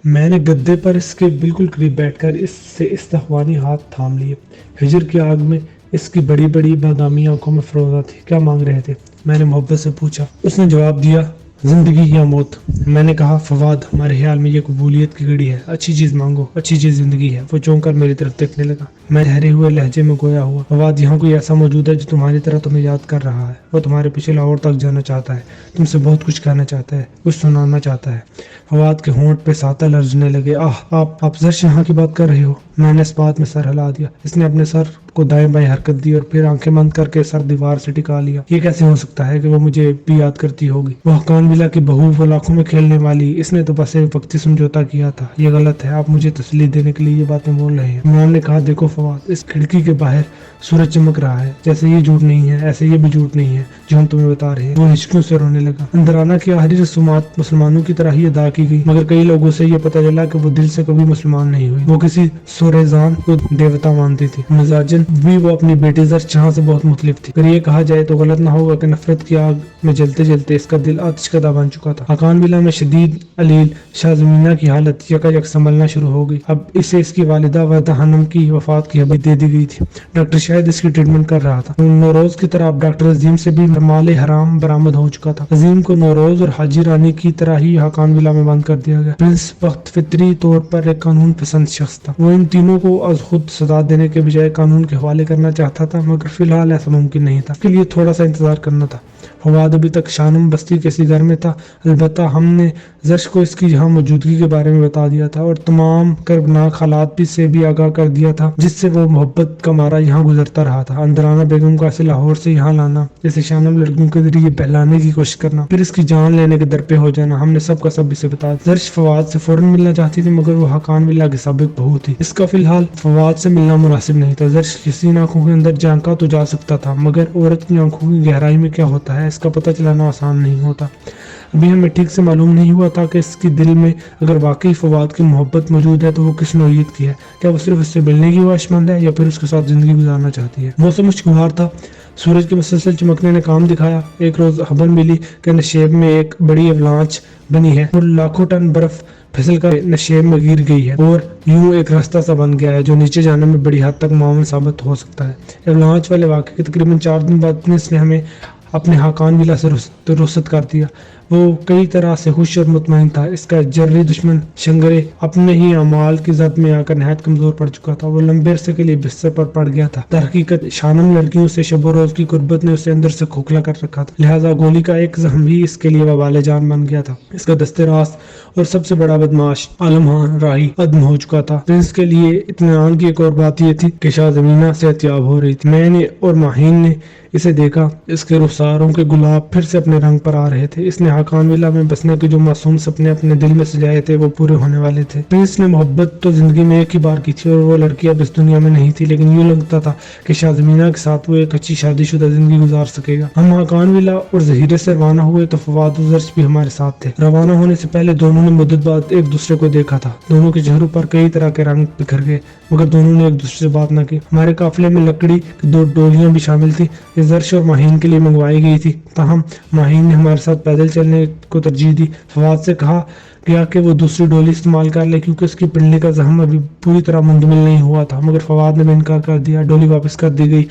میں نے گدے پر اس کے بالکل قریب بیٹھ کر اس سے استحوانی ہاتھ تھام لیے۔ ہجر کی آگ میں اس کی بڑی بڑی بادامی آنکھوں میں فروزہ تھی۔ کیا مانگ رہے تھے؟ میں نے محبت سے پوچھا۔ اس نے جواب دیا، زندگی یا موت۔ میں نے کہا، فواد، ہمارے خیال میں یہ قبولیت کی گھڑی ہے، اچھی چیز مانگو، اچھی چیز زندگی ہے۔ وہ چونک کر میری طرف دیکھنے لگا۔ میں ٹھہرے ہوئے لہجے میں گویا ہوا، فواد، یہاں کوئی ایسا موجود ہے جو تمہاری طرح تمہیں یاد کر رہا ہے۔ وہ تمہارے پیچھے لاہور تک جانا چاہتا ہے، تم سے بہت کچھ کہنا چاہتا ہے، کچھ سنانا چاہتا ہے۔ فواد کے ہونٹ پہ ساتہ لرزنے لگے۔ آپ زرش یہاں کی بات کر رہے ہو؟ میں نے اس بات میں سر ہلا دیا۔ اس نے اپنے سر کو دائیں بائیں حرکت دی اور پھر آنکھیں بند کر کے سر دیوار سے ٹکا لیا۔ یہ کیسے ہو سکتا ہے کہ وہ مجھے بھی یاد کرتی ہوگی؟ وہ حقان ولا کی بہو، وہ لاکھوں میں کھیلنے والی، اس نے تو بس ایک وقتی سمجھوتا کیا تھا۔ یہ غلط ہے، آپ مجھے تسلی دینے کے لیے یہ باتیں بول رہے ہیں۔ عمران نے کہا، دیکھو فواد، اس کھڑکی کے باہر سورج چمک رہا ہے، جیسے یہ جھوٹ نہیں ہے ایسے یہ بھی جھوٹ نہیں ہے جو ہم تمہیں بتا رہے ہیں۔ وہ ہچکیوں سے رونے لگا۔ اندرانہ کی آخری رسومات مسلمانوں کی طرح ہی ادا کی گئی، مگر کئی لوگوں سے یہ پتہ چلا کہ وہ دل سے کبھی مسلمان نہیں ہوئی۔ وہ کسی سوریزان کو دیوتا مانتی تھی۔ مزاجن بھی وہ اپنی بیٹی زرچہاں سے بہت مختلف تھی۔ اگر یہ کہا جائے تو غلط نہ ہوگا کہ نفرت کی آگ میں جلتے جلتے اس کا دل آتش کدہ بن چکا تھا۔ حقان ولا میں شدید علیل شاہ زمینہ کی حالت یک سنبھلنا شروع ہو گئی۔ اب اسے اس کی والدہ وردہ خانم کی وفات کی خبر دے دی گئی تھی۔ ڈاکٹر شاید اس کی ٹریٹمنٹ کر رہا تھا۔ نوروز کی طرح اب ڈاکٹر عظیم سے بھی مال حرام برآمد ہو چکا تھا۔ عظیم کو نوروز اور حاجی رانی کی طرح ہی حقان ولا میں بند کر دیا گیا۔ پرنس وقت فطری طور پر ایک قانون پسند شخص تھا۔ وہ ان تینوں کو از خود سزا دینے کے بجائے قانون کے حوالے کرنا چاہتا تھا، مگر فی الحال ایسا ممکن نہیں تھا۔ اس کے لیے تھوڑا سا انتظار کرنا تھا۔ فواد ابھی تک شانم بستی کے اسی گھر میں تھا، البتہ ہم نے زرش کو اس کی یہاں موجودگی کے بارے میں بتا دیا تھا اور تمام کربناک حالات سے بھی آگاہ کر دیا تھا جس سے وہ محبت کا مارا یہاں گزرتا رہا تھا۔ اندرانہ بیگم کا اسے لاہور سے یہاں لانا، جیسے شانم لڑکیوں کے ذریعے بہلانے کی کوشش کرنا، پھر اس کی جان لینے کے در پہ ہو جانا، ہم نے سب کا سب اسے بتا دیا۔ زرش فواد سے فوراً ملنا چاہتی تھی، مگر وہ حقان ولا کی سابق بہو تھی، اس کا فی الحال فواد سے ملنا مناسب نہیں تھا۔ زرش کسی آنکھوں کے اندر جھانکا تو جا سکتا تھا، مگر عورت کی آنکھوں کی گہرائی میں کیا ہوتا ہے اس کا پتہ چلانا آسان نہیں ہوتا۔ ابھی ہمیں ٹھیک سے معلوم نہیں ہوا تھا کہ اس کی دل میں اگر واقعی فواد کی محبت موجود ہے تو وہ کس نوعیت کی ہے۔ کیا وہ صرف اس سے ملنے کی خواہش مند ہے یا پھر اس کے ساتھ زندگی گزارنا چاہتی ہے؟ موسم خوشگوار تھا، سورج کے مسلسل چمکنے نے کام دکھایا۔ ایک روز خبر ملی کہ نشیب میں ایک بڑی اولانچ بنی ہے اور لاکھوں ٹن برف پھسل کر نشیب میں گر گئی ہے اور یوں ایک راستہ سا بن گیا ہے جو نیچے جانے میں بڑی حد تک معاون ثابت ہو سکتا ہے۔ اولانچ والے واقعے کے تقریباً 4 دن بعد پرنس نے ہمیں اپنے حقان ولا سے رخصت کر دیا۔ وہ کئی طرح سے خوش اور مطمئن تھا۔ اس کا جرری دشمن شنگرے اپنے ہی اعمال کی زد میں آ کر نہایت کمزور پڑ چکا تھا۔ وہ لمبے عرصے کے لیے بستر پر پڑ گیا تھا۔ در حقیقت شانم لڑکیوں سے شب و روز کی قربت نے اسے اندر سے کھوکھلا کر رکھا تھا، لہذا گولی کا ایک زخم بھی اس کے لیے وبال جان بن گیا تھا۔ اس کا دست راست اور سب سے بڑا بدماش عالم خان راہی عدم ہو چکا تھا۔ پرنس کے لیے اطمینان کی ایک اور بات یہ تھی کہ شاہ زمینہ صحت یاب ہو رہی تھی۔ میں نے اور ماہین نے اسے دیکھا، اس کے رخساروں کے گلاب پھر سے اپنے رنگ پر آ رہے تھے۔ اس نے حقان ولا میں بسنے کے جو معصوم سپنے اپنے دل میں سجائے تھے وہ پورے ہونے والے تھے۔ پرنس نے محبت تو زندگی میں ایک ہی بار کی تھی اور وہ لڑکی اب اس دنیا میں نہیں تھی، لیکن یوں لگتا تھا کہ شاہ زمینہ کے ساتھ وہ ایک اچھی شادی شدہ زندگی گزار سکے گا۔ ہم حقان ولا اور ظہیرے سے روانہ ہوئے تو فواد و زرش بھی ہمارے ساتھ تھے۔ روانہ ہونے سے پہلے دونوں نے مدت بعد ایک دوسرے کو دیکھا تھا۔ دونوں کے چہروں پر کئی طرح کے رنگ بکھر گئے، مگر دونوں نے ایک دوسرے سے بات نہ کی۔ ہمارے قافلے میں لکڑی کی 2 ڈولیاں بھی شامل تھی، یہ زرش اور ماہین کے لیے منگوائی گئی تھی، تاہم ماہین نے ہمارے ساتھ پیدل چلنے کو ترجیح دی۔ فواد سے کہا گیا کہ وہ دوسری ڈولی استعمال کر لے کیونکہ اس کی پنڈلی کا زخم ابھی پوری طرح مندمل نہیں ہوا تھا، مگر فواد نے بھی انکار کر دیا۔ ڈولی واپس کر دی گئی۔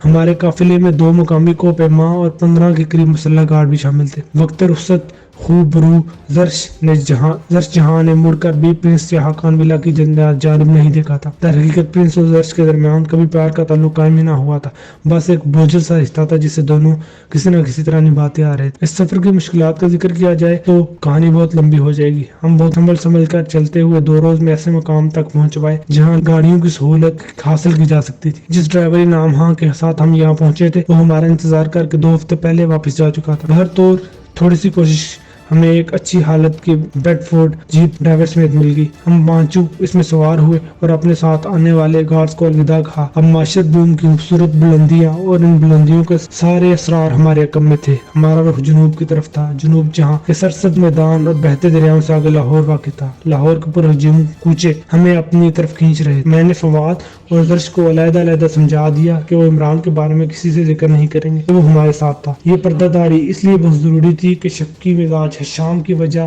ہمارے قافلے میں 2 مقامی کوہ پیما اور 15 کے قریب مسلح گارڈ بھی شامل تھے۔ وقت رخصت خوب برو زرش جہاں نے مڑ کر بھی پرنس یا حقان ولا کی جانب نہیں دیکھا تھا۔ در حقیقت پرنس اور زرش کے درمیان کبھی پیار کا تعلق قائم ہی نہ ہوا تھا، بس ایک بوجھل سا رشتہ تھا جسے دونوں کسی نہ کسی طرح نبھاتے آ رہے تھے۔ اس سفر کی مشکلات کا ذکر کیا جائے تو کہانی بہت لمبی ہو جائے گی۔ ہم بہت سنبھل کر چلتے ہوئے 2 روز میں ایسے مقام تک پہنچ پائے جہاں گاڑیوں کی سہولت حاصل کی جا سکتی تھی۔ جس ڈرائیوری نام ہاں کے ساتھ ہم یہاں پہنچے تھے وہ ہمارا انتظار کر کے 2 ہفتے پہلے واپس جا چکا تھا۔ بہر طور تھوڑی سی کوشش ہمیں ایک اچھی حالت کی بیڈ فورڈ جیپ ڈرائیور سمیت مل گئی۔ ہم پانچوں اس میں سوار ہوئے اور اپنے ساتھ آنے والے گارڈز کو الوداع کہا۔ اب معاشرت بھی ان کی خوبصورت بلندیاں اور ان بلندیوں کے سارے اسرار ہمارے عقب میں تھے۔ ہمارا رخ جنوب کی طرف تھا، جنوب جہاں کے سرسبز میدان اور بہتے دریاؤں سے آگے لاہور واقع تھا۔ لاہور کے پرہجوم کوچے ہمیں اپنی طرف کھینچ رہے تھے۔ میں نے فواد اور زرش کو علیحدہ علیحدہ سمجھا دیا کہ وہ عمران کے بارے میں کسی سے ذکر نہیں کریں گے، وہ ہمارے ساتھ تھا۔ یہ پردہ داری اس لیے بہت ضروری تھی کہ شفقی مزاج حشام کی وجہ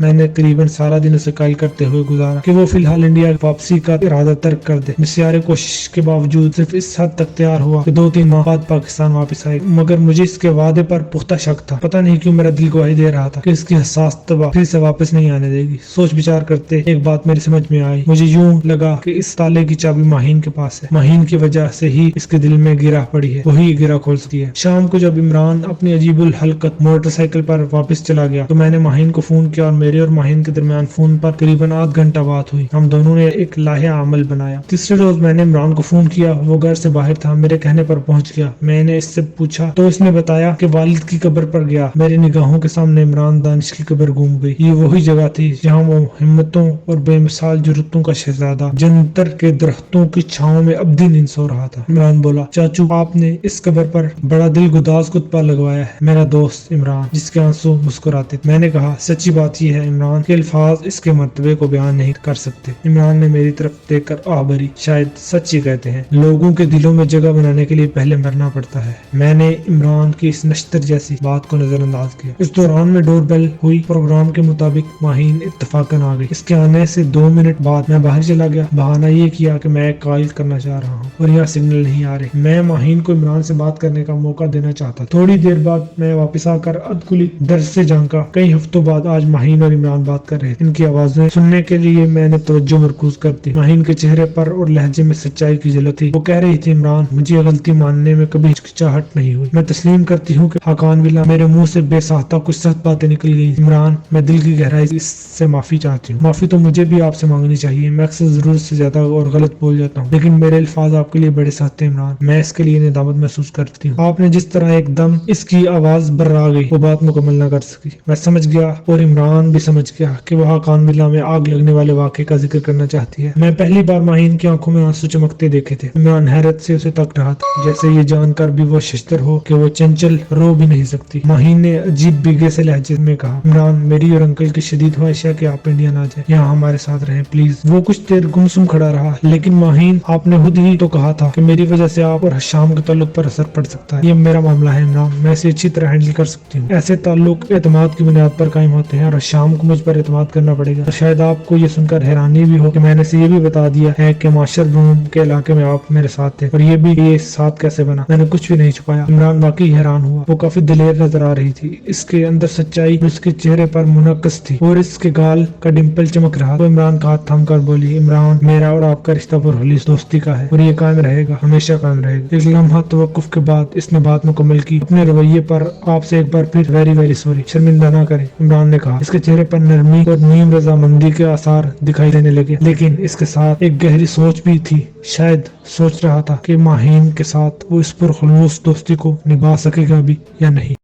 میں نے قریباً سارا دن اسے قائل کرتے ہوئے گزارا کہ وہ فی الحال انڈیا واپسی کا ارادہ ترک کر دے۔ بسیار کوشش کے باوجود صرف اس حد تک تیار ہوا کہ 2-3 ماہ بعد پاکستان واپس آئے، مگر مجھے اس کے وعدے پر پختہ شک تھا۔ پتہ نہیں کیوں میرا دل گواہی دے رہا تھا کہ اس کی حساس طبع پھر سے واپس نہیں آنے دے گی۔ سوچ بچار کرتے ایک بات میری سمجھ میں آئی، مجھے یوں لگا کہ اس تالے کی چابی ماہین کے پاس ہے، ماہین کی وجہ سے ہی اس کے دل میں گرہ پڑی ہے، وہی گرہ کھول سکتی ہے۔ شام کو جب عمران اپنی عجیب الحلقت موٹر سائیکل پر واپس چلا گیا تو میں نے ماہین کو فون کیا اور میرے اور ماہین کے درمیان فون پر قریباً آدھ گھنٹہ بات ہوئی۔ ہم دونوں نے ایک لاہہ عمل بنایا۔ تیسرے روز میں نے عمران کو فون کیا، وہ گھر سے باہر تھا، میرے کہنے پر پہنچ گیا۔ میں نے اس سے پوچھا تو اس نے بتایا کہ والد کی قبر پر گیا۔ میری نگاہوں کے سامنے عمران دانش کی قبر گھوم گئی۔ یہ وہی جگہ تھی جہاں وہ ہمتوں اور بے مثال جرأتوں کا شہزادہ جنتر کے درختوں کی چھاؤں میں ابدی نیند سو رہا تھا۔ عمران بولا، چاچو آپ نے اس قبر پر بڑا دل گداز کتبہ لگوایا ہے۔ میرا دوست عمران، جس کے آنسو مسکراتے تھے۔ میں نے کہا، سچی بات یہ ہے عمران کہ الفاظ اس کے مرتبے کو بیان نہیں کر سکتے۔ عمران نے میری طرف دیکھ کر آہ بھری، شاید سچ ہی کہتے ہیں، لوگوں کے دلوں میں جگہ بنانے کے لیے پہلے مرنا پڑتا ہے۔ میں نے عمران کی اس نشتر جیسی بات کو نظر انداز کیا۔ اس دوران میں ڈور بیل ہوئی۔ پروگرام کے مطابق ماہین اتفاقاً آ گئی۔ اس کے آنے سے 2 منٹ بعد میں باہر چلا گیا، بہانہ یہ کیا کہ میں کال کرنا چاہ رہا ہوں اور یہاں سگنل نہیں آ رہے۔ میں ماہین کو عمران سے بات کرنے کا موقع دینا چاہتا تھا۔ تھوڑی دیر بعد میں واپس آ کر ادکلی درد سے جھانکا۔ کئی ہفتوں بعد آج ماہین اور عمران بات کر رہے تھے۔ ان کی آوازیں سننے کے لیے میں نے توجہ مرکوز کر دی۔ ماہین کے چہرے پر اور لہجے میں سچائی کی جھلک تھی۔ وہ کہہ رہی تھی، عمران مجھے غلطی ماننے میں کبھی ہچکچاہٹ نہیں ہوئی۔ میں تسلیم کرتی ہوں کہ حقان باللہ میرے منہ سے بے ساختہ کچھ سخت باتیں نکل گئی۔ عمران میں دل کی گہرائی سے اس سے معافی چاہتی ہوں۔ معافی تو مجھے بھی آپ سے مانگنی چاہیے، میں اکثر ضرورت سے زیادہ اور غلط بول جاتا ہوں، لیکن میرے الفاظ آپ کے لیے بڑے سخت ہیں عمران، میں اس کے لیے ندامت محسوس کرتی ہوں۔ آپ نے جس طرح ایک دم اس کی آواز برا گئی، وہ بات مکمل نہ کر سکی۔ میں سمجھ گیا اور عمران بھی سمجھ گیا کہ وہ حقان باللہ میں آگ لگنے والے واقعے کا ذکر کرنا چاہتی ہے۔ میں پہلی بار ماہین کی آنکھوں میں آنسو چمکتے دیکھے تھے۔ عمران حیرت سے اسے تک رہا تھا، جیسے یہ جان کر بھی وہ ششدر ہو کہ وہ چنچل رو بھی نہیں سکتی۔ ماہین نے عجیب بیگے سے لہجے میں کہا، عمران میری اور انکل کی شدید خواہش ہے کہ آپ انڈیا نہ جائیں، یہاں ہمارے ساتھ رہیں پلیز۔ وہ کچھ دیر گمسم کھڑا رہا، لیکن ماہین آپ نے خود ہی تو کہا تھا کہ میری وجہ سے آپ اور شام کے تعلق پر اثر پڑ سکتا ہے۔ یہ میرا معاملہ ہے عمران، میں اسے اچھی طرح ہینڈل کر سکتی ہوں۔ ایسے تعلق اعتماد کی بنیاد پر قائم ہوتے ہیں اور شام کو مجھ پر اعتماد کرنا پڑے گا۔ اور شاید آپ کو یہ سن کر حیرانی بھی ہو کہ میں نے اسے یہ بھی بتا دیا ہے کہ ماشر روم کے علاقے میں آپ میرے ساتھ تھے، اور یہ بھی یہ ساتھ کیسے بنا۔ میں نے کچھ بھی نہیں چھپایا۔ عمران واقعی حیران ہوا۔ وہ کافی دلیر نظر آ رہی تھی، اس کے اندر سچائی اس کے چہرے پر منعکس تھی اور اس کے گال کا ڈمپل چمک رہا۔ تو عمران کا ہاتھ تھام کر بولی، عمران میرا اور آپ کا رشتہ پرخلوص دوستی کا ہے اور یہ قائم رہے گا، ہمیشہ قائم رہے گا۔ ایک لمحہ توقف کے بعد اس نے بات مکمل کی، اپنے رویے پر آپ سے ایک بار پھر ویری سوری، شرمندہ نہ کریں عمران نے کہا۔ اس کے چہرے پر نرمی اور نیم رضامندی کے آثار دکھائی دینے لگے، لیکن اس کے ساتھ ایک گہری سوچ بھی تھی۔ شاید سوچ رہا تھا کہ ماہین کے ساتھ وہ اس پرخلوص دوستی کو نبھا سکے گا بھی یا نہیں۔